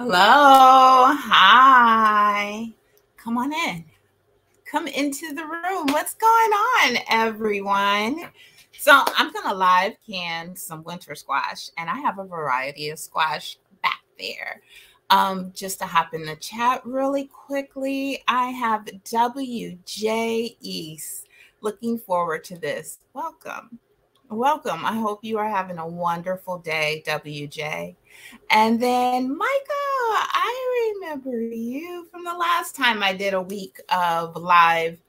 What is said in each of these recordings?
Hello. Hi. Come on in. Come into the room. What's going on, everyone? So I'm going to live can some winter squash, and I have a variety of squash back there. Just to hop in the chat really quickly, I have WJ East. Looking forward to this. Welcome. Welcome. I hope you are having a wonderful day, WJ. And then, Micah, I remember you from the last time I did a week of live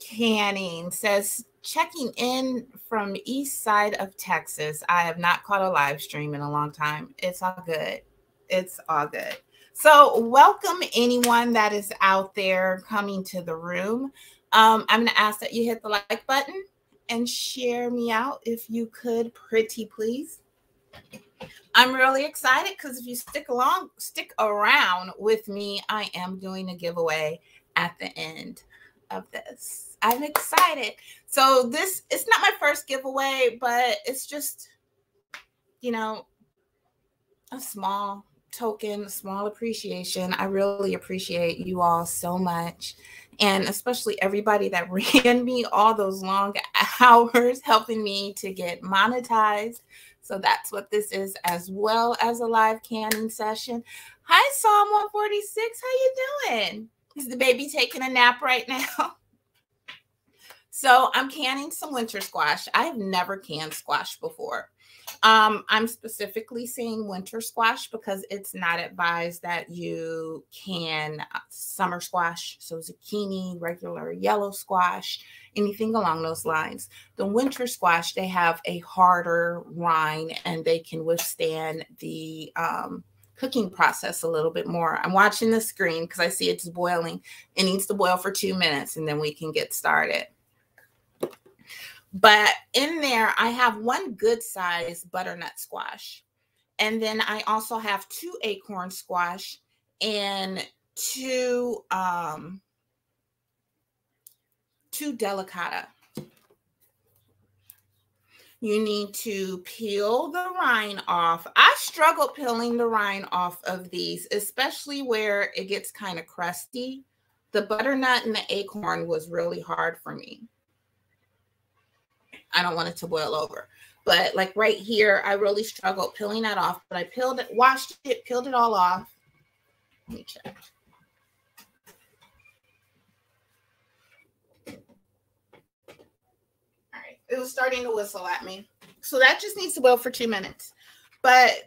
canning. Says, checking in from east side of Texas. I have not caught a live stream in a long time. It's all good. It's all good. So welcome anyone that is out there coming to the room. I'm going to ask that you hit the like button and share me out if you could, pretty please. I'm really excited because if you stick around with me, I am doing a giveaway at the end of this. I'm excited. So it's not my first giveaway, but it's just, a small token, a small appreciation. I really appreciate you all so much. And especially everybody that ran me all those long hours helping me to get monetized. So that's what this is, as well as a live canning session. Hi, Psalm 146. How you doing? Is the baby taking a nap right now? So I'm canning some winter squash. I've never canned squash before. I'm specifically saying winter squash because it's not advised that you can summer squash, so zucchini, regular yellow squash, anything along those lines. The winter squash, they have a harder rind and they can withstand the cooking process a little bit more. I'm watching the screen because I see it's boiling. It needs to boil for 2 minutes and then we can get started. But in there, I have one good size butternut squash. And then I also have 2 acorn squash and 2 delicata. You need to peel the rind off. I struggle peeling the rind off of these, especially where it gets kind of crusty. The butternut and the acorn was really hard for me. I don't want it to boil over. But like right here, I really struggled peeling that off. But I peeled it, washed it, peeled it all off. Let me check. All right. It was starting to whistle at me. So that just needs to boil for 2 minutes. But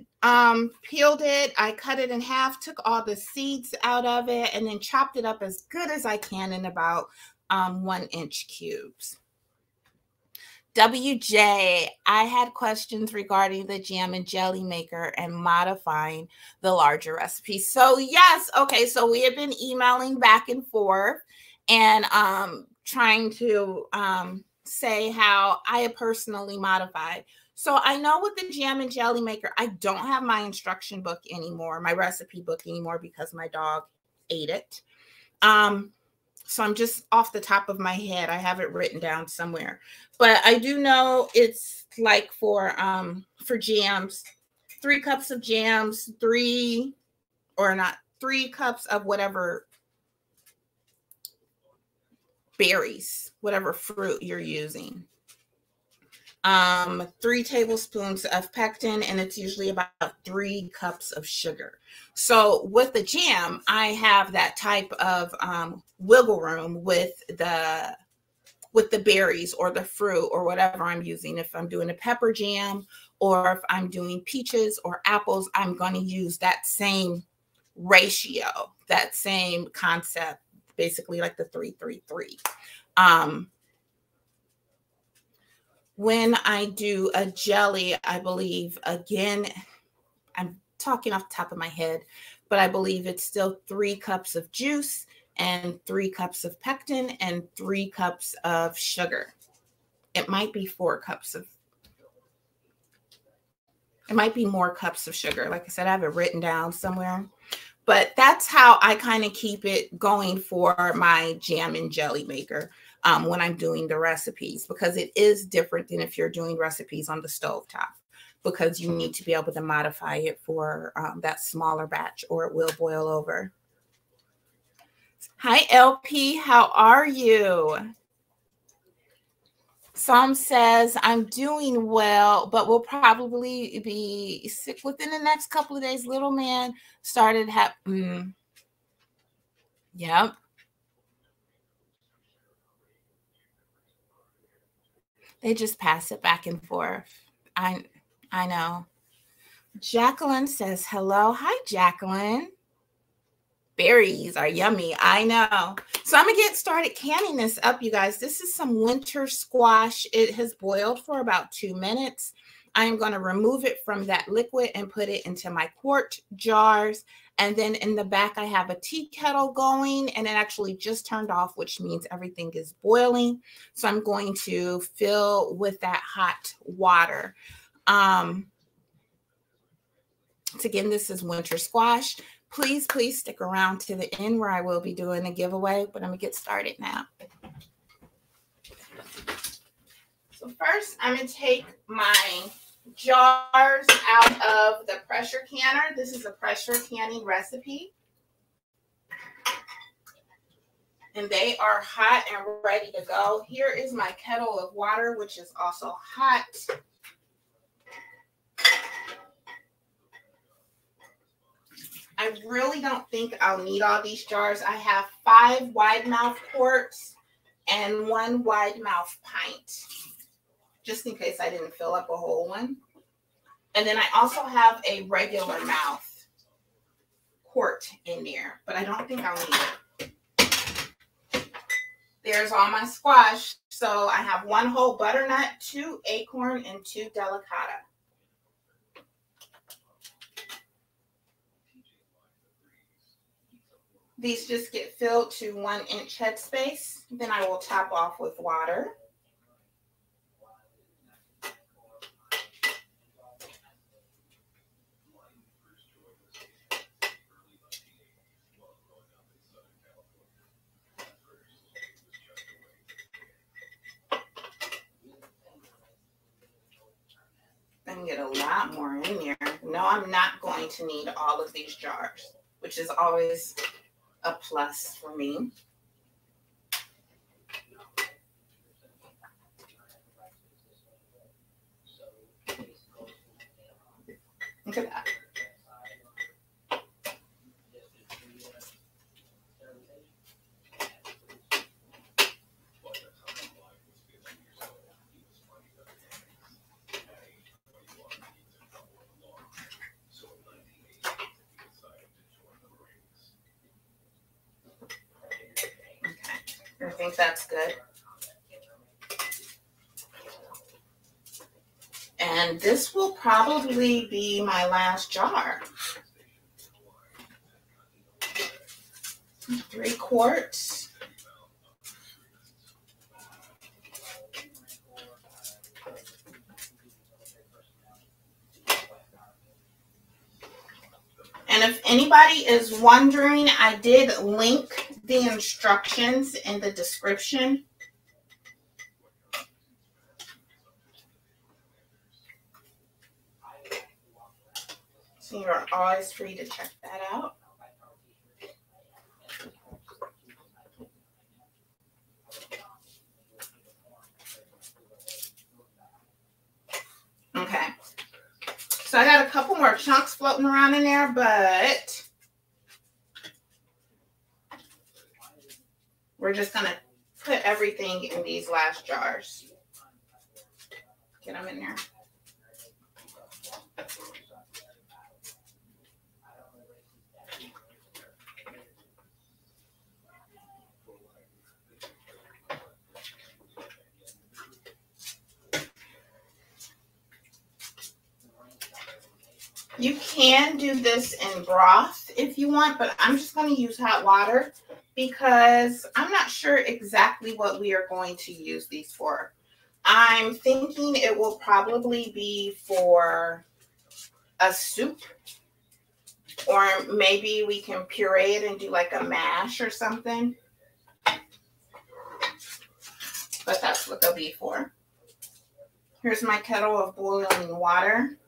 peeled it. I cut it in half, took all the seeds out of it, and then chopped it up as good as I can in about 1-inch cubes. WJ, I had questions regarding the jam and jelly maker and modifying the larger recipe. So yes, okay, so we have been emailing back and forth and trying to say how I have personally modified. So I know with the jam and jelly maker, I don't have my instruction book anymore, my recipe book anymore because my dog ate it. So I'm just off the top of my head. I have it written down somewhere. But I do know it's like for jams, 3 cups of jams, 3 cups of whatever berries, whatever fruit you're using. 3 tablespoons of pectin, and it's usually about 3 cups of sugar. So with the jam, I have that type of wiggle room with the berries or the fruit or whatever I'm using. If I'm doing a pepper jam or if I'm doing peaches or apples, I'm going to use that same ratio, that same concept, basically like the 3-3-3. When I do a jelly, I believe, again, I'm talking off the top of my head, but I believe it's still 3 cups of juice and 3 cups of pectin and 3 cups of sugar. It might be 4 cups of, it might be more cups of sugar. Like I said, I have it written down somewhere. But that's how I kind of keep it going for my jam and jelly maker when I'm doing the recipes, because it is different than if you're doing recipes on the stovetop. because you need to be able to modify it for that smaller batch or it will boil over. Hi, LP. How are you? Psalm says, I'm doing well, but will probably be sick within the next couple of days. Little man started Yep. They just pass it back and forth. I know. Jacqueline says, hello. Hi, Jacqueline. Berries are yummy. I know. So I'm going to get started canning this up, you guys. This is some winter squash. It has boiled for about 2 minutes. I'm going to remove it from that liquid and put it into my quart jars. And then in the back, I have a tea kettle going, and it actually just turned off, which means everything is boiling. So I'm going to fill with that hot water. So again, this is winter squash. Please stick around to the end where I will be doing a giveaway, but I'm going to get started now. So first, I'm going to take my jars out of the pressure canner. This is a pressure canning recipe. And they are hot and ready to go. Here is my kettle of water, which is also hot. I really don't think I'll need all these jars. I have 5 wide mouth quarts and 1 wide mouth pint, just in case I didn't fill up a whole one. And then I also have a regular mouth quart in there, but I don't think I'll need it. There's all my squash. So I have 1 whole butternut, 2 acorn, and 2 delicata. These just get filled to 1-inch headspace. Then I will top off with water. I can get a lot more in there. No, I'm not going to need all of these jars, which is always a plus for me. Look at that. I think that's good. And this will probably be my last jar. 3 quarts. And if anybody is wondering, I did link the instructions in the description. So you're always free to check that out. Okay. So I got a couple more chunks floating around in there, but we're just going to put everything in these last jars. Get them in there. You can do this in broth if you want, but I'm just going to use hot water because I'm not sure exactly what we are going to use these for. I'm thinking it will probably be for a soup, or maybe we can puree it and do like a mash or something. But that's what they'll be for. Here's my kettle of boiling water.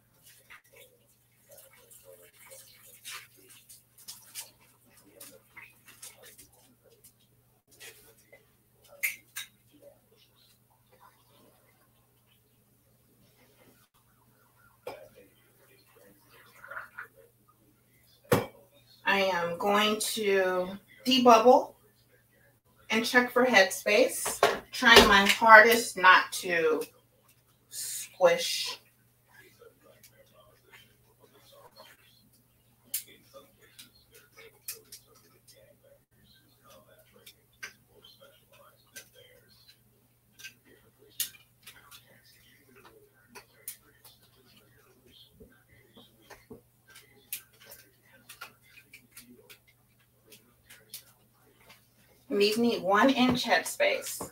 I am going to debubble and check for headspace, trying my hardest not to squish. These need 1 inch headspace.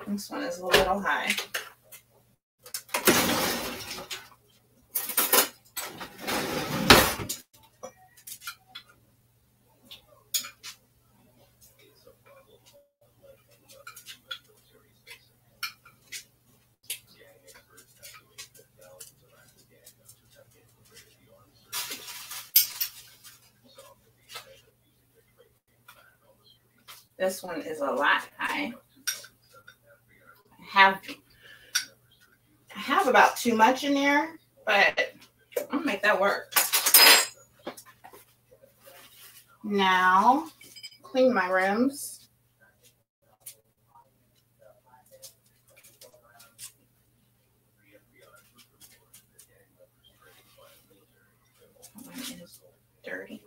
This one is a little high. This one is a lot high. I have about too much in there, but I'll make that work. Now, clean my rims. It is dirty.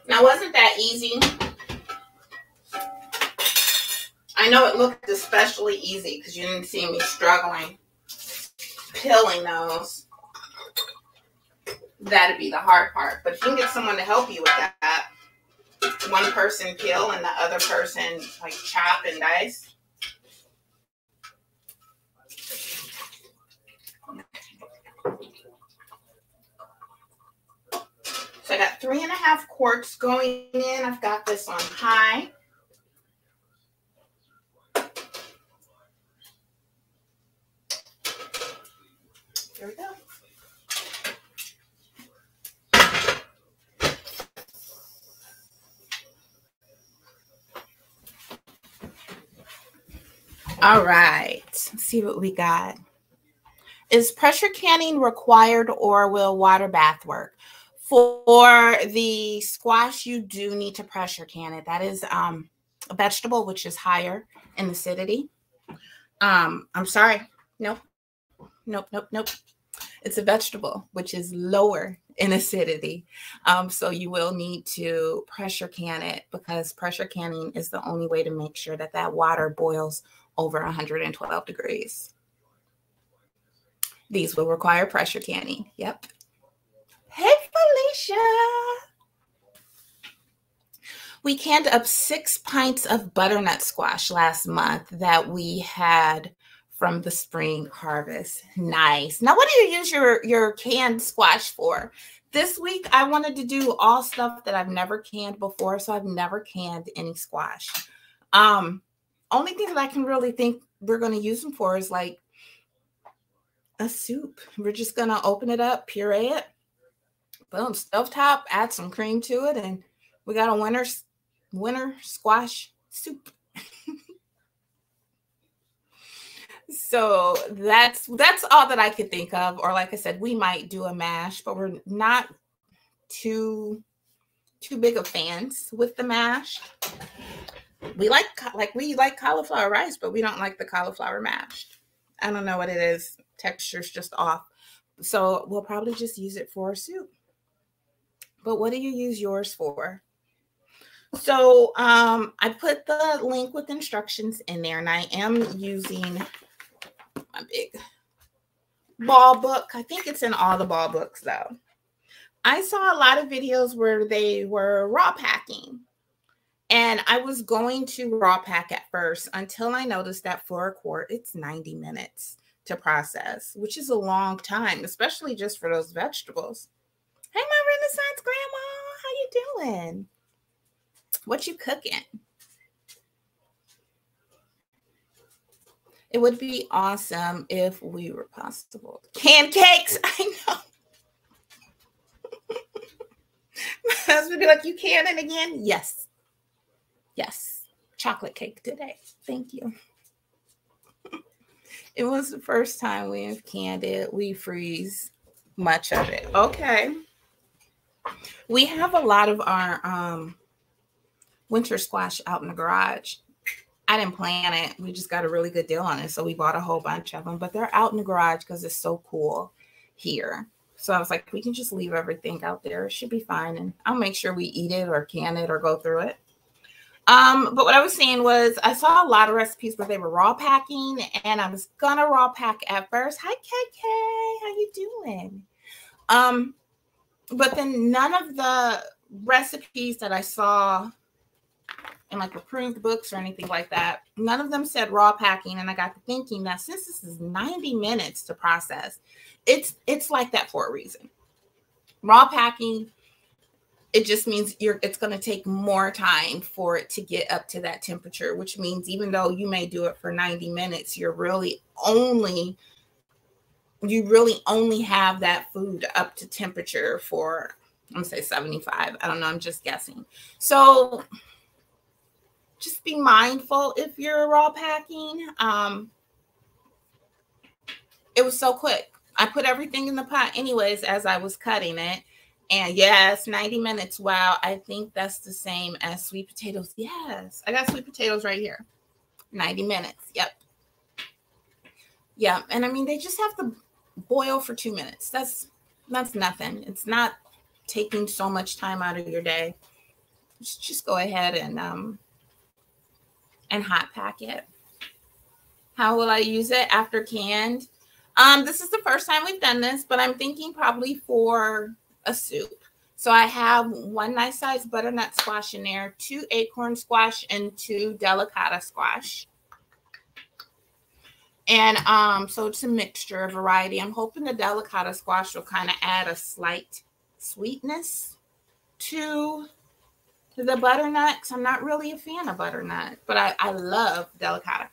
Now, wasn't that easy? I know it looked especially easy because you didn't see me struggling peeling those. That'd be the hard part. But if you can get someone to help you with that, one person peel and the other person like chop and dice. So I got 3.5 quarts going in. I've got this on high. Here we go. All right, let's see what we got. Is pressure canning required or will water bath work? For the squash, you do need to pressure can it. That is a vegetable, which is higher in acidity. I'm sorry. Nope. It's a vegetable, which is lower in acidity. So you will need to pressure can it because pressure canning is the only way to make sure that that water boils over 112 degrees. These will require pressure canning. Yep. Hey, Felicia. We canned up 6 pints of butternut squash last month that we had from the spring harvest. Nice. Now, what do you use your canned squash for? This week, I wanted to do all stuff that I've never canned before, so I've never canned any squash. Only thing that I can really think we're going to use them for is like a soup. We're just going to open it up, puree it, boom, stovetop, add some cream to it, and we got a winter squash soup. So that's all that I could think of. Or like I said, we might do a mash, but we're not too big of fans with the mash. We like cauliflower rice, but we don't like the cauliflower mashed. I don't know what it is. Texture's just off. So we'll probably just use it for a soup. But what do you use yours for? So I put the link with instructions in there, and I am using my big ball book. I think it's in all the ball books though. I saw a lot of videos where they were raw packing. And I was going to raw pack at first until I noticed that for a quart, it's 90 minutes to process, which is a long time, especially just for those vegetables. Hey, my Renaissance grandma, how you doing? What you cooking? It would be awesome if we were possible. Canned cakes, I know. My husband would be like, you canning again? Yes. Yes. Chocolate cake today. Thank you. It was the first time we have canned it. We freeze much of it. Okay. We have a lot of our winter squash out in the garage. I didn't plan it. We just got a really good deal on it. So we bought a whole bunch of them, but they're out in the garage because it's so cool here. So I was like, we can just leave everything out there. It should be fine. And I'll make sure we eat it or can it or go through it. But what I was saying was I saw a lot of recipes where they were raw packing, and I was gonna raw pack at first. Hi, KK, how you doing? But then none of the recipes that I saw in like approved books or anything like that, none of them said raw packing. And I got to thinking that since this is 90 minutes to process, it's like that for a reason. Raw packing, it just means it's going to take more time for it to get up to that temperature, which means even though you may do it for 90 minutes, you really only have that food up to temperature for, I'm going to say 75. I don't know. I'm just guessing. So just be mindful if you're raw packing. It was so quick. I put everything in the pot anyways as I was cutting it. And yes, 90 minutes. Wow. I think that's the same as sweet potatoes. Yes. I got sweet potatoes right here. 90 minutes. Yep. Yeah. And I mean, they just have to boil for 2 minutes. That's nothing. It's not taking so much time out of your day. Just go ahead and hot pack it. How will I use it after canned? This is the first time we've done this, but I'm thinking probably for a soup. So I have 1 nice size butternut squash in there, 2 acorn squash, and 2 delicata squash. And so it's a mixture, a variety. I'm hoping the delicata squash will kind of add a slight sweetness to the butternut, because I'm not really a fan of butternut, but I love delicata.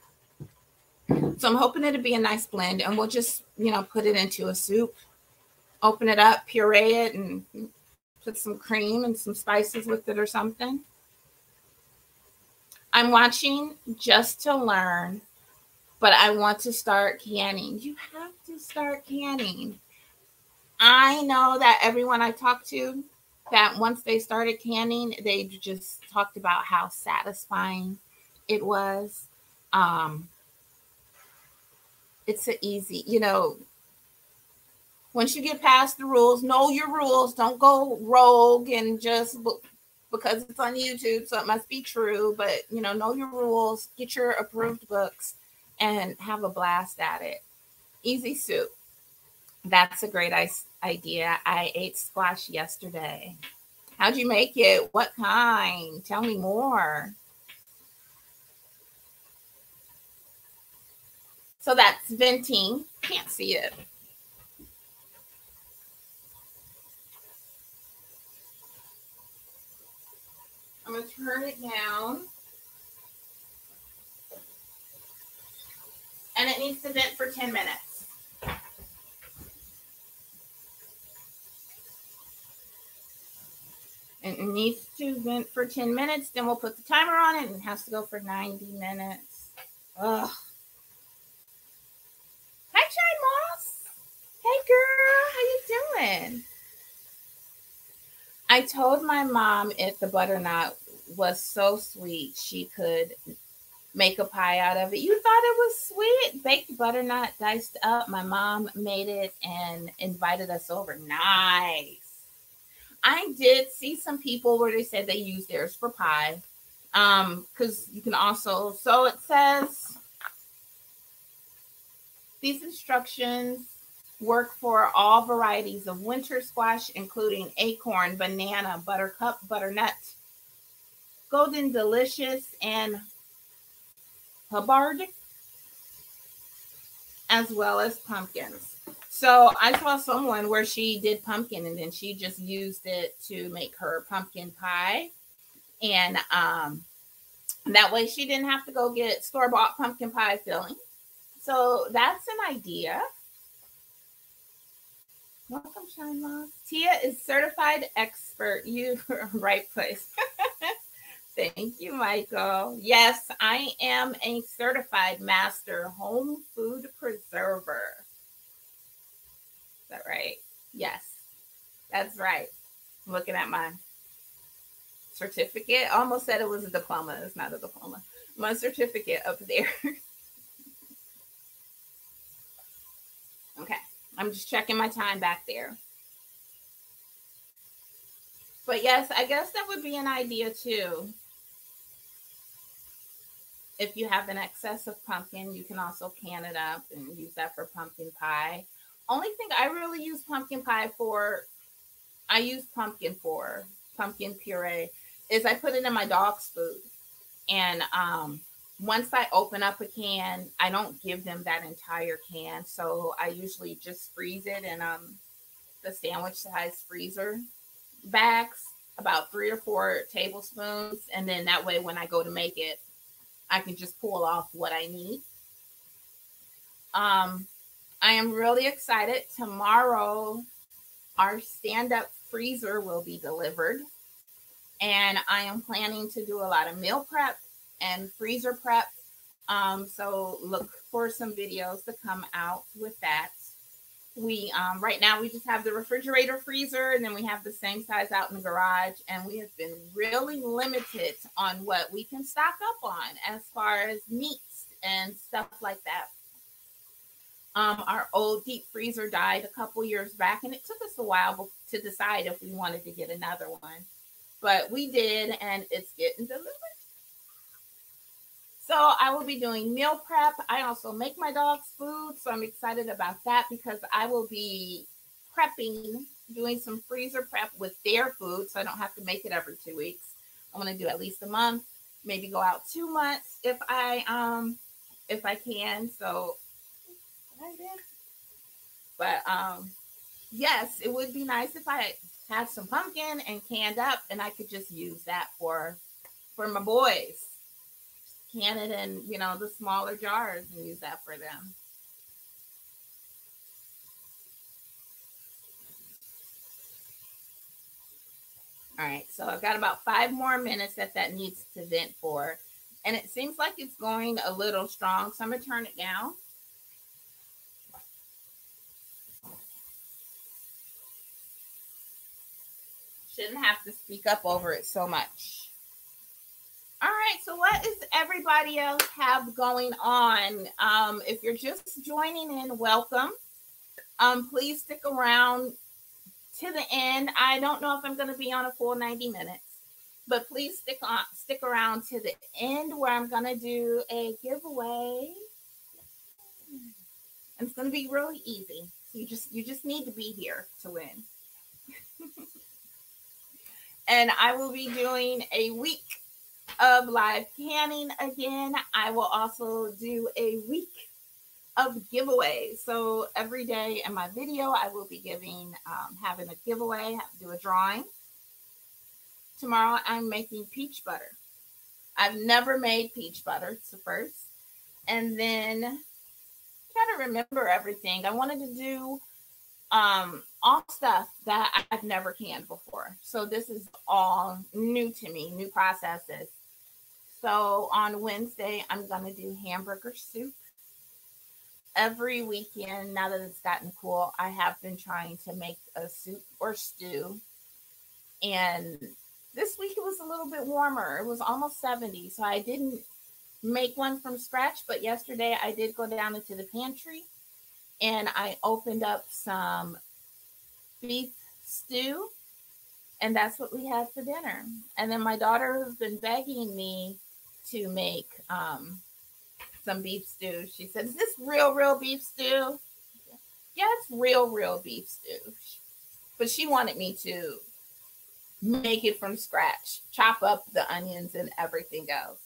So I'm hoping it'll be a nice blend, and we'll just, put it into a soup, open it up, puree it, and put some cream and some spices with it or something. I'm watching just to learn, but I want to start canning. You have to start canning. I know that everyone I talked to, that once they started canning, they just talked about how satisfying it was. It's an easy, once you get past the rules, know your rules. Don't go rogue and just because it's on YouTube, so it must be true. But, know your rules, get your approved books, and have a blast at it. Easy soup. That's a great idea. I ate squash yesterday. How'd you make it? What kind? Tell me more. So that's venting. Can't see it. I'm going to turn it down. And it needs to vent for 10 minutes. And it needs to vent for 10 minutes. Then we'll put the timer on it, and it has to go for 90 minutes. Ugh. Hi, Chai Moss. Hey, girl. How you doing? I told my mom if the butternut was so sweet, she could make a pie out of it. You thought it was sweet? Baked butternut diced up. My mom made it and invited us over. Nice. I did see some people where they said they use theirs for pie. Because you can also, it says these instructions Work for all varieties of winter squash, including acorn, banana, buttercup, butternut, golden delicious, and Hubbard, as well as pumpkins. So I saw someone where she did pumpkin and then she just used it to make her pumpkin pie. And that way she didn't have to go get store-bought pumpkin pie filling. So that's an idea. Welcome, Shine Moss. Tia is certified expert. You right place. Thank you, Michael. Yes, I am a certified master home food preserver. Is that right? Yes, that's right. I'm looking at my certificate. I almost said it was a diploma. It's not a diploma. My certificate up there. Okay, I'm just checking my time back there. But yes, I guess that would be an idea too. If you have an excess of pumpkin, you can also can it up and use that for pumpkin pie. Only thing I really use pumpkin pie for, I use pumpkin for pumpkin puree, is I put it in my dog's food. And once I open up a can, I don't give them that entire can. So I usually just freeze it in the sandwich size freezer bags, about 3 or 4 tablespoons. And then that way, when I go to make it, I can just pull off what I need. I am really excited. Tomorrow, our stand-up freezer will be delivered. And I am planning to do a lot of meal prep and freezer prep. So look for some videos to come out with that. We right now we just have the refrigerator freezer, and then we have the same size out in the garage, and we have been really limited on what we can stock up on as far as meats and stuff like that. Our old deep freezer died a couple years back, and it took us a while to decide if we wanted to get another one, but we did, and it's getting delivered. So I will be doing meal prep. I also make my dog's food, so I'm excited about that because I will be prepping, doing some freezer prep with their food, so I don't have to make it every 2 weeks. I'm gonna do at least a month, maybe go out 2 months if I can. So, but yes, it would be nice if I had some pumpkin and canned up, and I could just use that for my boys. Can it in, the smaller jars and use that for them. All right, so I've got about 5 more minutes that needs to vent for. And it seems like it's going a little strong, so I'm going to turn it down. Shouldn't have to speak up over it so much. All right, so what does everybody else have going on? If you're just joining in, welcome. Please stick around to the end. I don't know if I'm going to be on a full 90 minutes, but please stick around to the end where I'm going to do a giveaway. And it's going to be really easy. You just need to be here to win. And I will be doing a week of live canning again. I will also do a week of giveaways. So every day in my video, I will be having a giveaway, do a drawing. Tomorrow, I'm making peach butter. I've never made peach butter. It's the first. And then try to remember everything. I wanted to do all stuff that I've never canned before. So this is all new to me, new processes. So on Wednesday, I'm going to do hamburger soup. Every weekend, now that it's gotten cool, I have been trying to make a soup or stew. And this week it was a little bit warmer. It was almost 70, so I didn't make one from scratch. But yesterday I did go down into the pantry and I opened up some beef stew, and that's what we had for dinner. And then my daughter has been begging me to make some beef stew. She said, "Is this real beef stew?" Yeah, it's real beef stew. But she wanted me to make it from scratch, chop up the onions and everything else.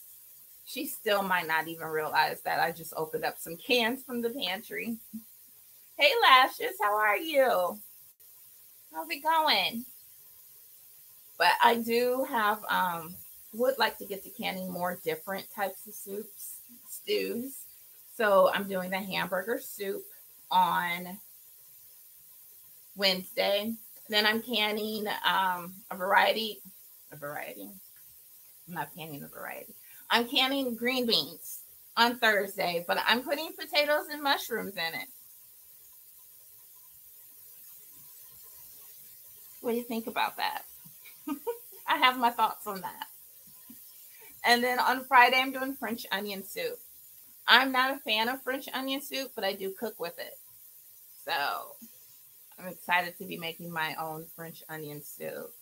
She still might not even realize that I just opened up some cans from the pantry. Hey, Lashes, how are you? How's it going? But I do have would like to get to canning more different types of soups, stews. So I'm doing the hamburger soup on Wednesday. Then I'm canning a variety. A variety. I'm not canning a variety. I'm canning green beans on Thursday, but I'm putting potatoes and mushrooms in it. What do you think about that? I have my thoughts on that. And then on Friday, I'm doing French onion soup. I'm not a fan of French onion soup, but I do cook with it. So I'm excited to be making my own French onion soup.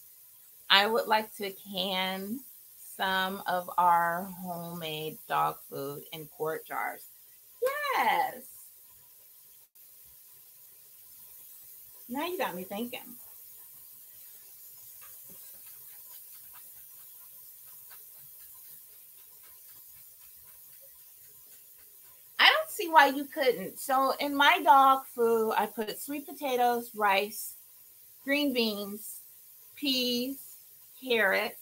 I would like to can some of our homemade dog food in quart jars. Yes. Now you got me thinking. I don't see why you couldn't. So in my dog food, I put sweet potatoes, rice, green beans, peas, carrots.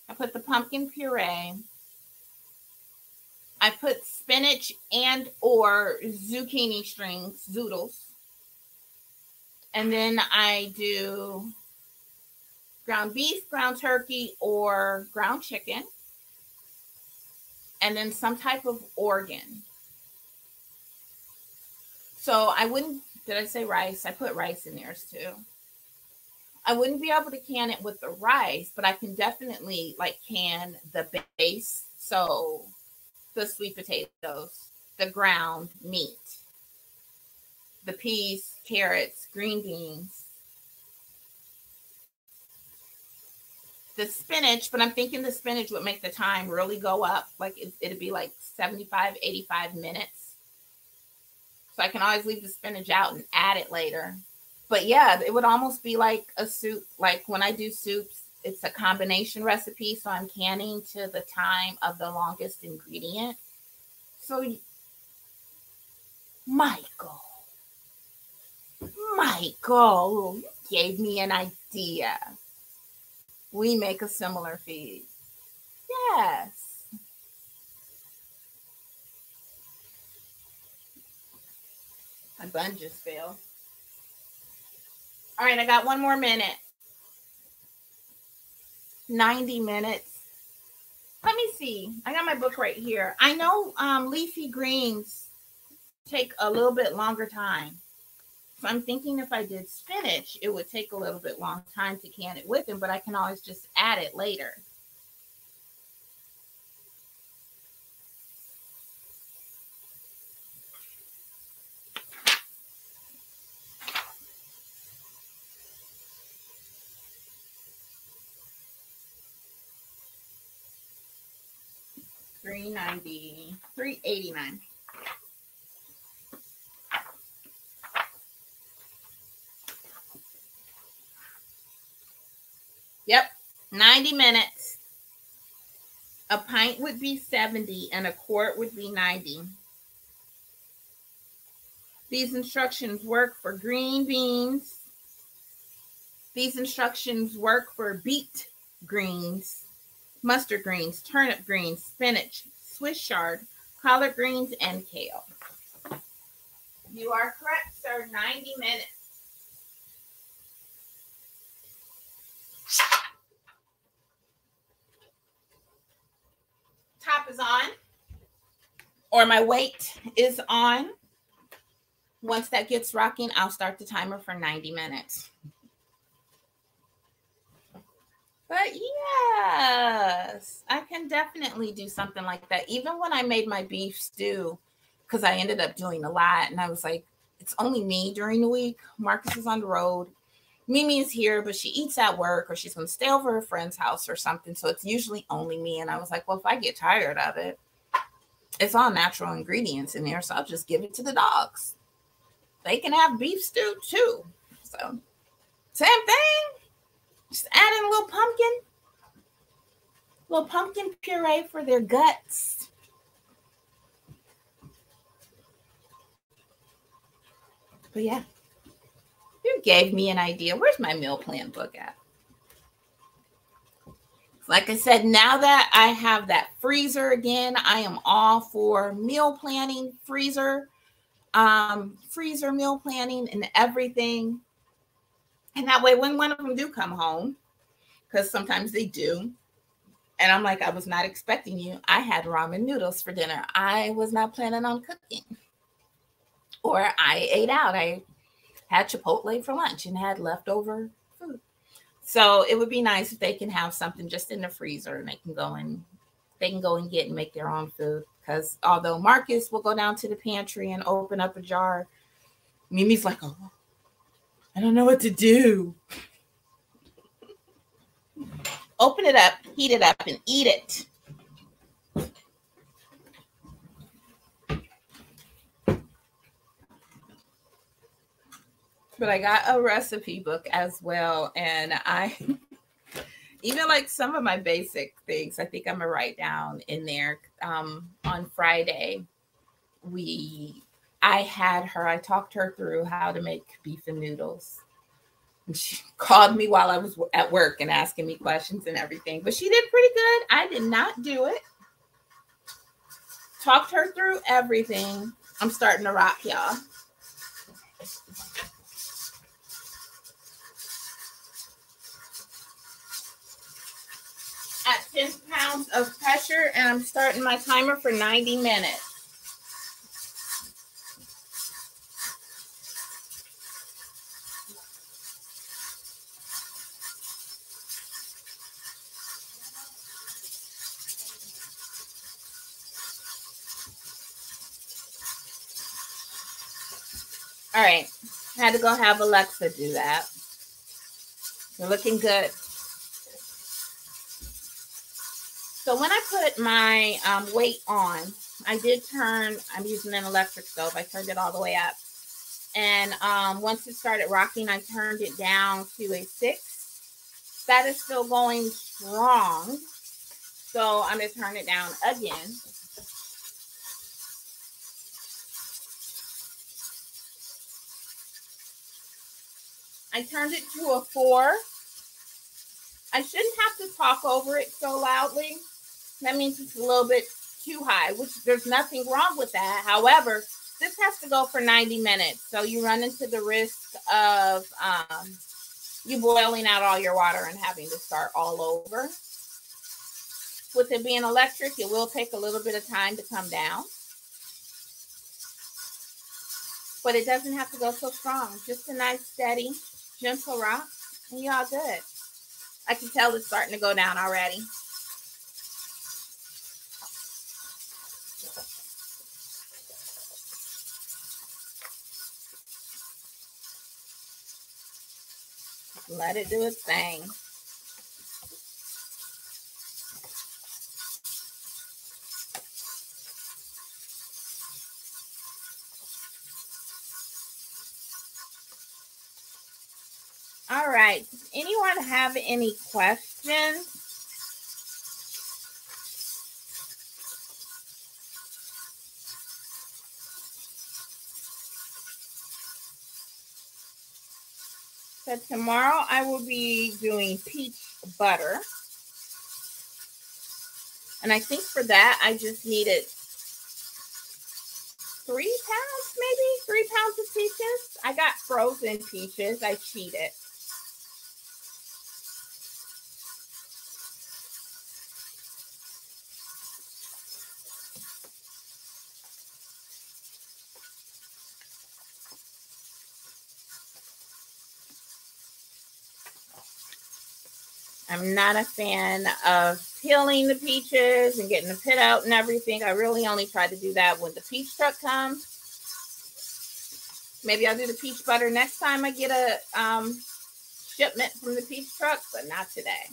I put the pumpkin puree. I put spinach and or zucchini strings, zoodles. And then I do ground beef, ground turkey, or ground chicken. And then some type of organ. So I wouldn't, did I say rice? I put rice in theirs too. I wouldn't be able to can it with the rice, but I can definitely like can the base. So the sweet potatoes, the ground meat, the peas, carrots, green beans, the spinach, but I'm thinking the spinach would make the time really go up. Like it'd be like 75, 85 minutes. So I can always leave the spinach out and add it later. But yeah, it would almost be like a soup. Like when I do soups, it's a combination recipe. So I'm canning to the time of the longest ingredient. So, Michael, you gave me an idea. We make a similar feed. Yes. My bun just fell. All right, I got one more minute. 90 minutes. Let me see. I got my book right here. I know leafy greens take a little bit longer time. So I'm thinking if I did spinach, it would take a little bit long time to can it with them, but I can always just add it later. $3.90, $3.89. Yep, 90 minutes. A pint would be 70 and a quart would be 90. These instructions work for green beans. These instructions work for beet greens, mustard greens, turnip greens, spinach, Swiss chard, collard greens, and kale. You are correct, sir. 90 minutes. Top is on, or my weight is on. Once that gets rocking, I'll start the timer for 90 minutes. But yes, I can definitely do something like that. Even when I made my beef stew, because I ended up doing a lot, and I was like, it's only me during the week. Marcus is on the road. Mimi is here, but she eats at work or she's going to stay over at a friend's house or something. So it's usually only me. And I was like, well, if I get tired of it, it's all natural ingredients in there. So I'll just give it to the dogs. they can have beef stew too. So same thing. Just add in a little pumpkin puree for their guts. But yeah, you gave me an idea. Where's my meal plan book at? Like I said, now that I have that freezer again, I am all for meal planning, freezer meal planning and everything. And that way, when one of them do come home, because sometimes they do, and I'm like, I was not expecting you. I had ramen noodles for dinner. I was not planning on cooking. Or I ate out. I had Chipotle for lunch and had leftover food. So it would be nice if they can have something just in the freezer and they can go and get and make their own food. Because although Marcus will go down to the pantry and open up a jar, Mimi's like, oh, I don't know what to do. Open it up, heat it up, and eat it. But I got a recipe book as well. And I, even like some of my basic things, I think I'm going to write down in there. On Friday, I talked her through how to make beef and noodles. And she called me while I was at work and asking me questions and everything. But she did pretty good. I did not do it. Talked her through everything. I'm starting to rock, y'all. At 10 pounds of pressure, and I'm starting my timer for 90 minutes. All right, I had to go have Alexa do that. You're looking good. So when I put my weight on, I'm using an electric stove. I turned it all the way up. And once it started rocking, I turned it down to a 6. That is still going strong. So I'm going to turn it down again. I turned it to a 4. I shouldn't have to talk over it so loudly. That means it's a little bit too high, which there's nothing wrong with that. However, this has to go for 90 minutes. So you run into the risk of you boiling out all your water and having to start all over. With it being electric, it will take a little bit of time to come down. But it doesn't have to go so strong. Just a nice, steady, gentle rock, and you're all good. I can tell it's starting to go down already. Let it do its thing. All right. Does anyone have any questions? So tomorrow I will be doing peach butter. And I think for that, I just needed 3 pounds, maybe 3 pounds of peaches. I got frozen peaches. I cheated. I'm not a fan of peeling the peaches and getting the pit out and everything. I really only try to do that when the peach truck comes. Maybe I'll do the peach butter next time I get a shipment from the peach truck, but not today.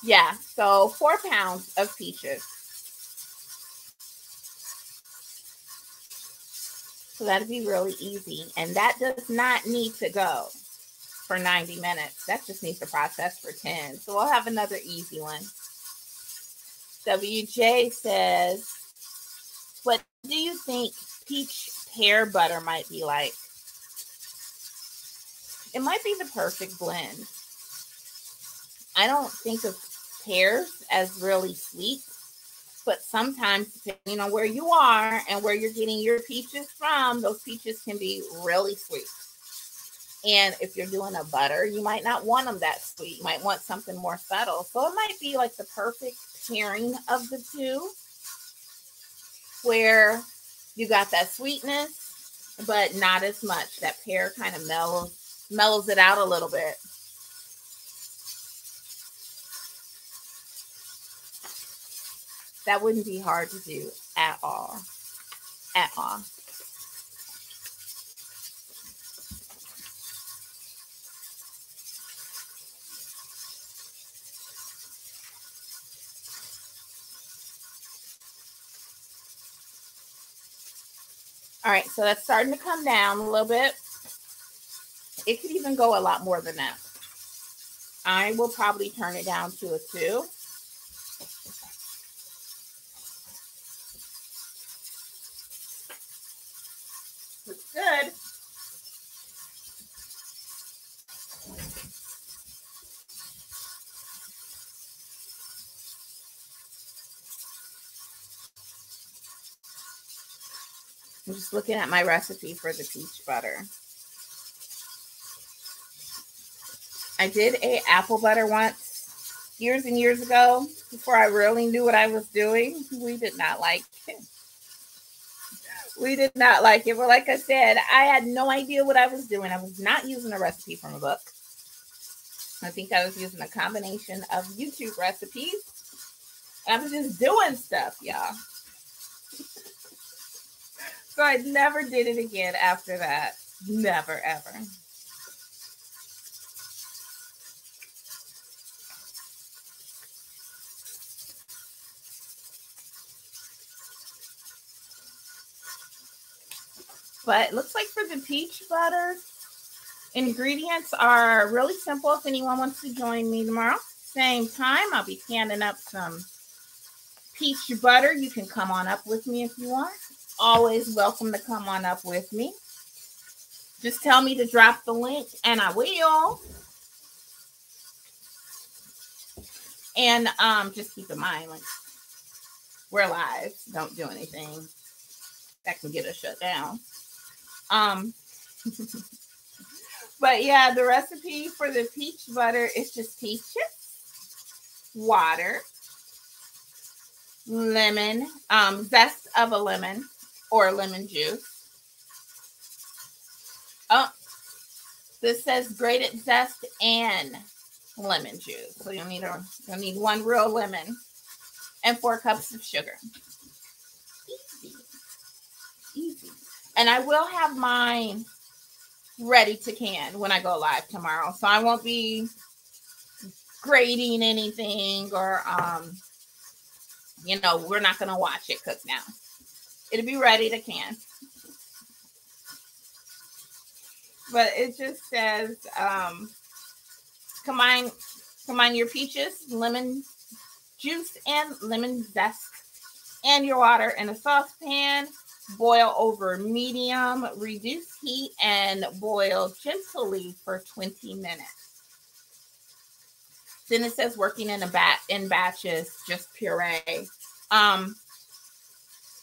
Yeah, so 4 pounds of peaches. So that'd be really easy. And that does not need to go for 90 minutes. That just needs to process for 10. So we'll have another easy one. WJ says, what do you think peach pear butter might be like? It might be the perfect blend. I don't think of pears as really sweet, but sometimes depending on where you are and where you're getting your peaches from, those peaches can be really sweet. And if you're doing a butter, you might not want them that sweet. You might want something more subtle. So it might be like the perfect pairing of the two, where you got that sweetness, but not as much. That pear kind of mellows it out a little bit. That wouldn't be hard to do at all. At all. All right, so that's starting to come down a little bit. It could even go a lot more than that. I will probably turn it down to a 2. Looks good. I'm just looking at my recipe for the peach butter. I did a apple butter once, years and years ago, before I really knew what I was doing. We did not like it. We did not like it. But like I said, I had no idea what I was doing. I was not using a recipe from a book. I think I was using a combination of YouTube recipes. And I was just doing stuff, y'all. So I never did it again after that. Never, ever. But it looks like for the peach butter, ingredients are really simple. If anyone wants to join me tomorrow, same time, I'll be canning up some peach butter. You can come on up with me if you want. Always welcome to come on up with me. Just tell me to drop the link and I will. And just keep in mind, like, we're live. Don't do anything that can get us shut down. But yeah, the recipe for the peach butter is just peaches, water, lemon, zest of a lemon or lemon juice. Oh, this says grated zest and lemon juice. So you'll need 1 real lemon and 4 cups of sugar. Easy. And I will have mine ready to can when I go live tomorrow. So I won't be grating anything or, we're not going to watch it cook now. It'll be ready to can. But it just says, combine your peaches, lemon juice, and lemon zest, and your water in a saucepan. Boil over medium, reduce heat, and boil gently for 20 minutes. Then it says working in batches, just puree.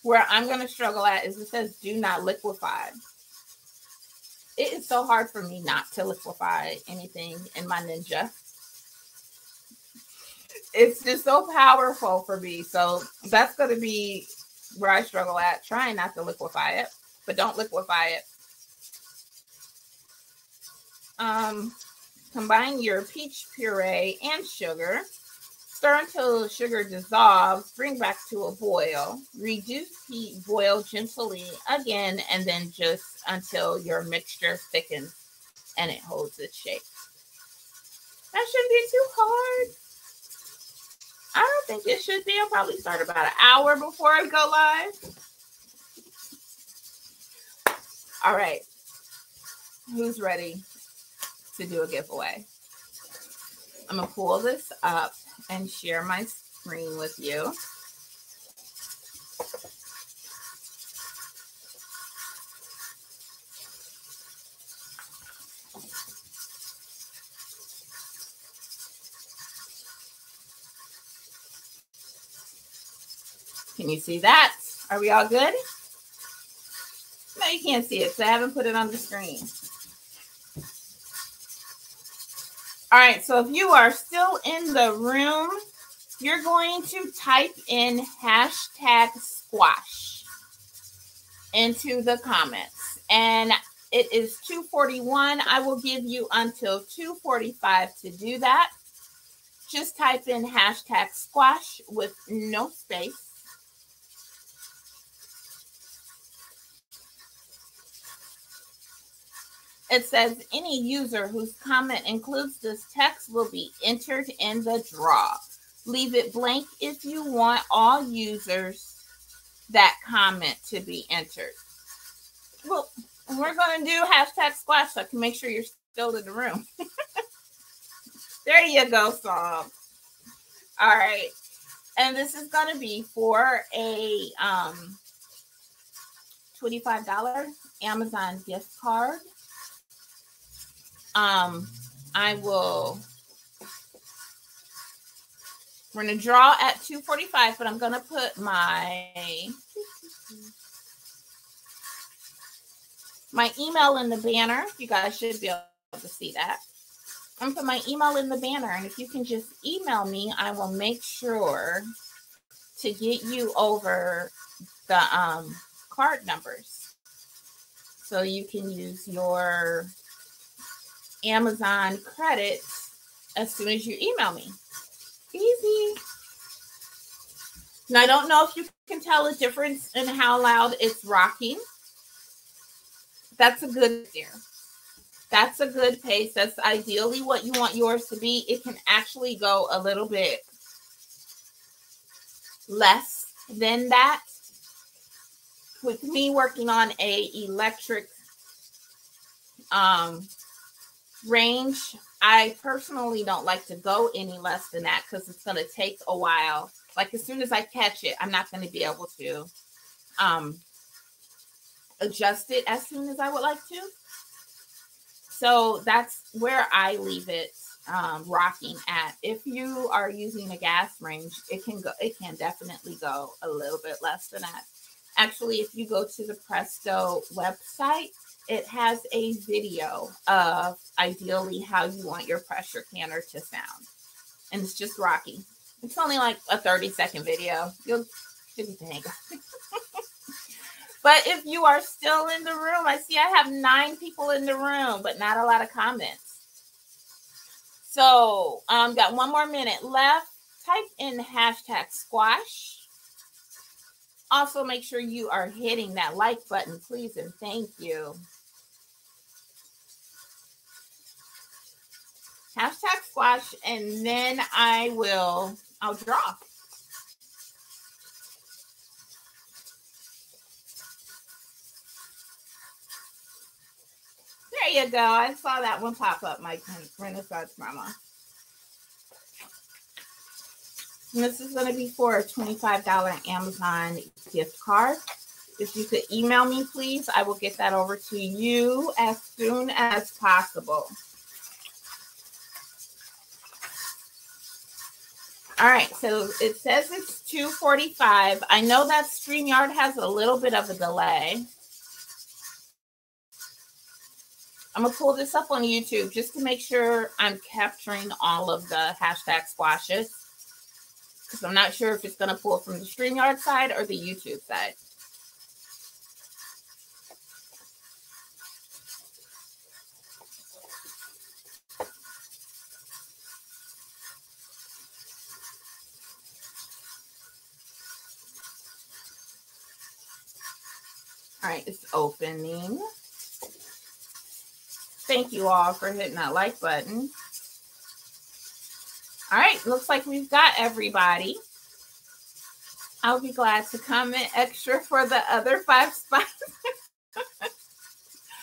Where I'm going to struggle at is it says do not liquefy. It is so hard for me not to liquefy anything in my Ninja. It's just so powerful for me. So that's going to be where I struggle at, trying not to liquefy it, but don't liquefy it. Combine your peach puree and sugar. Stir until sugar dissolves. Bring back to a boil. Reduce heat. Boil gently again, and then just until your mixture thickens and it holds its shape. That shouldn't be too hard. I don't think it should be. I'll probably start about an hour before I go live. All right. Who's ready to do a giveaway? I'm going to pull this up and share my screen with you. Can you see that? Are we all good? No, you can't see it because I haven't put it on the screen. All right, so if you are still in the room, you're going to type in hashtag squash into the comments. And it is 2:41. I will give you until 2:45 to do that. Just type in hashtag squash with no space. It says any user whose comment includes this text will be entered in the draw. Leave it blank if you want all users that comment to be entered. Well, we're going to do hashtag squash so I can make sure you're still in the room. There you go, Saul. All right. And this is going to be for a $25 Amazon gift card. We're going to draw at 2:45, but I'm going to put my email in the banner. You guys should be able to see that. I'm going to put my email in the banner, and if you can just email me, I will make sure to get you over the card numbers so you can use your Amazon credits as soon as you email me. Easy. Now, I don't know if you can tell a difference in how loud it's rocking. That's a good there. That's a good pace. That's ideally what you want yours to be. It can actually go a little bit less than that. With me working on a electric range, I personally don't like to go any less than that because it's going to take a while. Like as soon as I catch it, I'm not going to be able to adjust it as soon as I would like to. So that's where I leave it rocking at. If you are using a gas range, it can definitely go a little bit less than that. Actually, if you go to the Presto website, it has a video of ideally how you want your pressure canner to sound. And it's just rocking. It's only like a 30-second video. You'll get the hang of it. But if you are still in the room, I see I have 9 people in the room, but not a lot of comments. So got 1 more minute left. Type in hashtag squash. Also, make sure you are hitting that like button, please, and thank you. Hashtag squash, and then I'll draw. There you go. I saw that one pop up, my Renaissance Mama. And this is going to be for a $25 Amazon gift card. If you could email me, please, I will get that over to you as soon as possible. All right, so it says it's 2:45. I know that StreamYard has a little bit of a delay. I'm going to pull this up on YouTube just to make sure I'm capturing all of the hashtag squashes, because I'm not sure if it's going to pull from the StreamYard side or the YouTube side. All right, it's opening. Thank you all for hitting that like button. All right, looks like we've got everybody. I'll be glad to comment extra for the other 5 spots.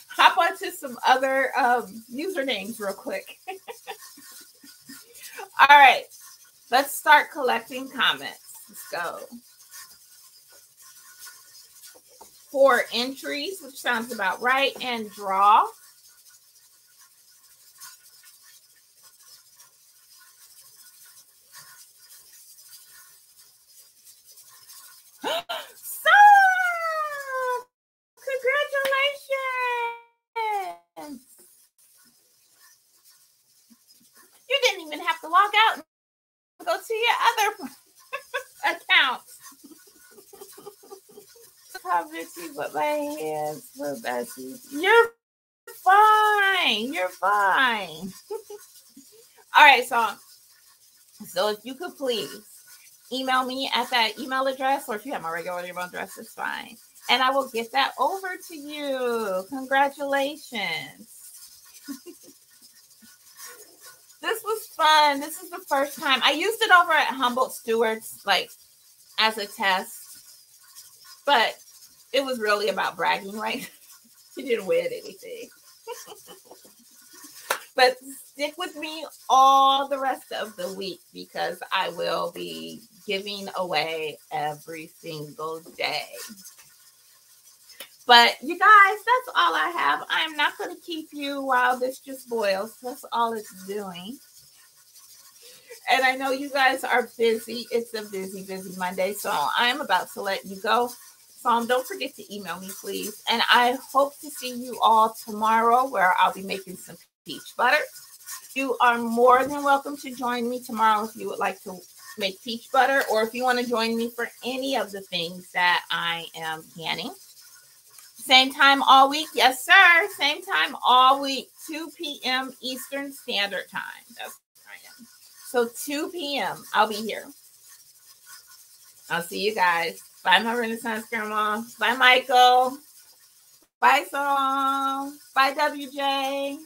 Hop onto some other usernames real quick. All right, let's start collecting comments. Let's go. 4 entries, which sounds about right, and draw. Congratulations! You didn't even have to log out and go to your other accounts. How bitchy, but my hands were messy. You're fine. You're fine. All right, so if you could please email me at that email address, or if you have my regular email address, it's fine. And I will get that over to you. Congratulations. This was fun. This is the first time. I used it over at Humboldt Stewart's, like, as a test. But it was really about bragging, right? You didn't win anything. But stick with me all the rest of the week because I will be giving away every single day. But you guys, that's all I have. I'm not going to keep you while this just boils. That's all it's doing. And I know you guys are busy. It's a busy, busy Monday. So I'm about to let you go. So don't forget to email me, please. And I hope to see you all tomorrow where I'll be making some peach butter. You are more than welcome to join me tomorrow if you would like to make peach butter, or if you want to join me for any of the things that I am canning. Same time all week. Yes, sir. Same time all week, 2 p.m. Eastern Standard Time. That's where I am. So 2 p.m. I'll be here. I'll see you guys. Bye, my Renaissance Grandma. Bye, Michael. Bye, Song. Bye, WJ.